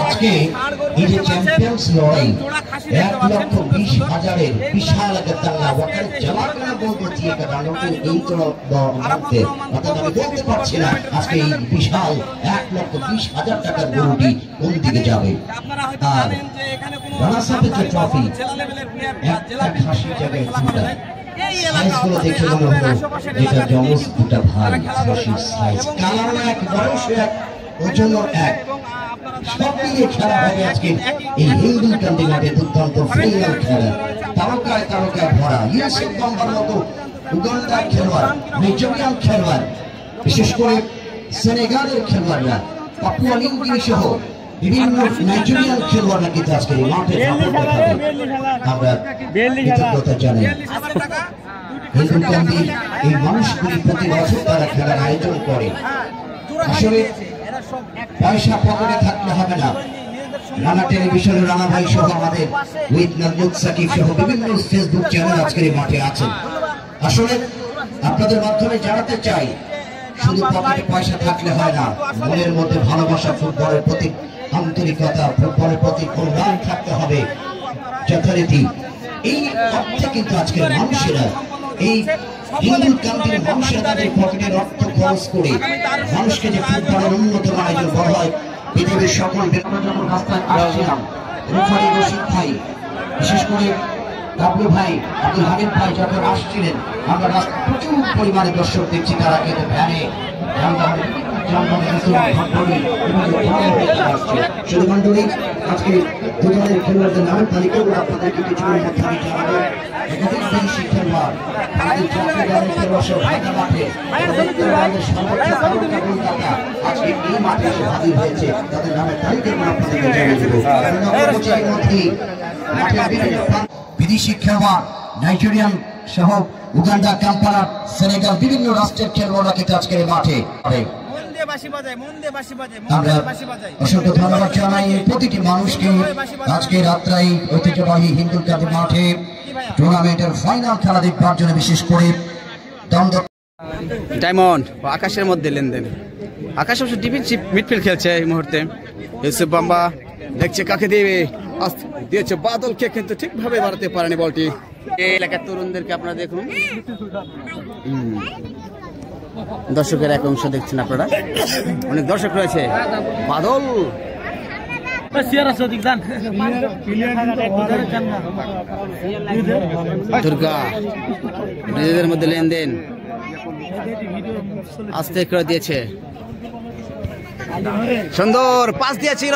আজকে এই যে চ্যাম্পিয়ন্স লড়াই 1,20,000 বিশাল একটা তাল্লা ওখানে জমাকনা বলতে দিয়েছে কারণ এই তো মধ্যে অর্থাৎ আমি বলতে পারছি না আজকে এই বিশাল 1,20,000 টাকার গরুটি কোন দিকে যাবে। আর রানা সাহেবের যে ট্রফি এক হাসি জায়গায় সাইজগুলো দেখে মনে হলো যেটা জমজ দুটা ভাই হাসির সাইজ কালারও এক বয়সও এক ওজনও এক সব মিলিয়ে খেলা হবে আজকে এই হিন্দু কান্দি মাঠে দুর্দান্ত ফাইনাল খেলা তারকায় তারকায় ভরা ইউসুফ বাম্বার মতো উগান্ডার খেলোয়াড় নাইজেরিয়ান খেলোয়াড় বিশেষ করে সেনেগালের খেলোয়াড়রা পাপুয়া নিউ গিনি সহ বিভিন্ন নাইজেরিয়ান খেলোয়াড়রা কিন্তু আজকে এই মাঠে দেখাবে আমরা কৃতজ্ঞতা জানাই। হিন্দু কান্দি এই মানুষগুলি প্রতি বছর তারা খেলার আয়োজন করে। আসলে পয়সা পকেটে থাকলে হবে না। রানা টেলিভিশনের রানা ভাই সহ আমাদের উইথ নাজমুত সাকিব সহ বিভিন্ন ফেসবুক চ্যানেল আজকের এই মাঠে আছেন। আসলে আপনাদের মাধ্যমে জানাতে চাই শুধু পকেটে পয়সা থাকলে হয় না, মনের মধ্যে ভালোবাসা, ফুটবলের প্রতি আন্তরিকতা, ফুটবলের প্রতি কল্যাণ থাকতে হবে যথারীতি। এই অর্থে কিন্তু আজকের মানুষেরা এই হিন্দু কান্তির মানুষের তাদের পকেটের অর্থ খরচ করে মানুষকে যে ফুটবলের উন্নত মানের বলা হয় পৃথিবীর সকল যখন রাস্তায় আসছিলাম রেফারি রশিদ ভাই বিশেষ করে ডাব্লু ভাই আব্দুল হামিদ ভাই যখন আসছিলেন আমরা রাস্তায় প্রচুর পরিমাণে দর্শক দেখছি তারা কিন্তু ভ্যানে মন্ডলী আজকে দুজনের খেলোয়াড়দের নামের তালিকাগুলো আপনাদেরকে কিছুক্ষণের মধ্যে আমি জানাবো। একাধিক বিদেশি খেলোয়াড় আমাদের জাতীয় দলের খেলোয়াড় ঢাকা মাঠে সর্বোচ্চ তারকা গোলদাতা আজকে এই মাঠে এসে হাজির হয়েছে, তাদের নামের তালিকাগুলো আপনাদেরকে জানিয়ে দেবো। বিদেশি খেলোয়াড় নাইজেরিয়ান সহ উগান্ডা, কাম্পালা, সেনেগাল বিভিন্ন রাষ্ট্রের খেলোয়াড়রা কিন্তু আজকের মাঠে। অসংখ্য ধন্যবাদ জানাই প্রতিটি মানুষকে আজকে রাত্রাই ঐতিহ্যবাহী হিন্দু কান্দি মাঠে টুর্নামেন্টের ফাইনাল খেলা দেখবার জন্য বিশেষ করে ডায়মন্ড আকাশের মধ্যে লেনদেন। আকাশ অবশ্য ডিফেন্সিভ মিডফিল্ড খেলছে এই মুহূর্তে। ইউসুফ বাম্বা দেখছে কাকে দেবে, দিয়েছে বাদলকে কিন্তু ঠিকভাবে বাড়াতে পারেনি বলটি। এই এলাকার তরুণদেরকে আপনারা দেখুন, দর্শকের এক অংশ দেখছেন আপনারা, অনেক দর্শক রয়েছে। বাদল দুর্গা নিজেদের মধ্যে লেনদেন আস্তে করে দিয়েছে, সুন্দর পাস দিয়েছিল।